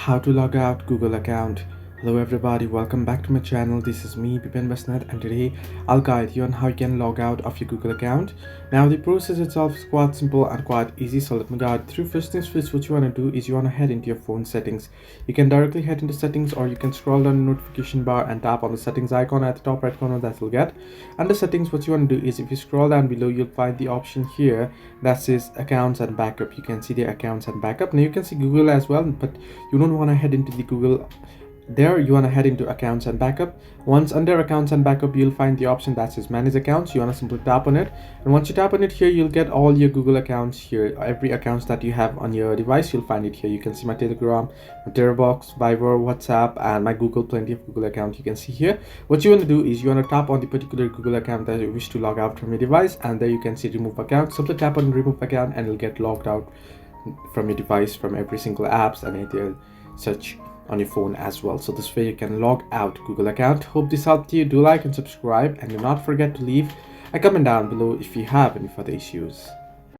How to log out Google account. Hello everybody, welcome back to my channel. This is me Bipen Basnet, and today I'll guide you on how you can log out of your Google account. Now the process itself is quite simple and quite easy, so let me guide through. First things first, what you want to do is you want to head into your phone settings. You can directly head into settings, or you can scroll down the notification bar and tap on the settings icon at the top right corner. That will get under settings. What you want to do is if you scroll down below, you'll find the option here that says accounts and backup. You can see the accounts and backup. Now you can see Google as well, but you don't want to head into the Google. There you want to head into accounts and backup. Once under accounts and backup, you'll find the option that says manage accounts. You want to simply tap on it, and once you tap on it here, you'll get all your Google accounts here. Every accounts that you have on your device, you'll find it here. You can see my Telegram, my Dropbox, Viber, WhatsApp, and my Google. Plenty of Google accounts you can see here. What you want to do is you want to tap on the particular Google account that you wish to log out from your device, and there you can see remove account. Simply tap on remove account and you'll get logged out from your device, from every single apps and anything such on your phone as well. So this way you can log out Google account. Hope this helped you. Do like and subscribe, and do not forget to leave a comment down below if you have any further issues.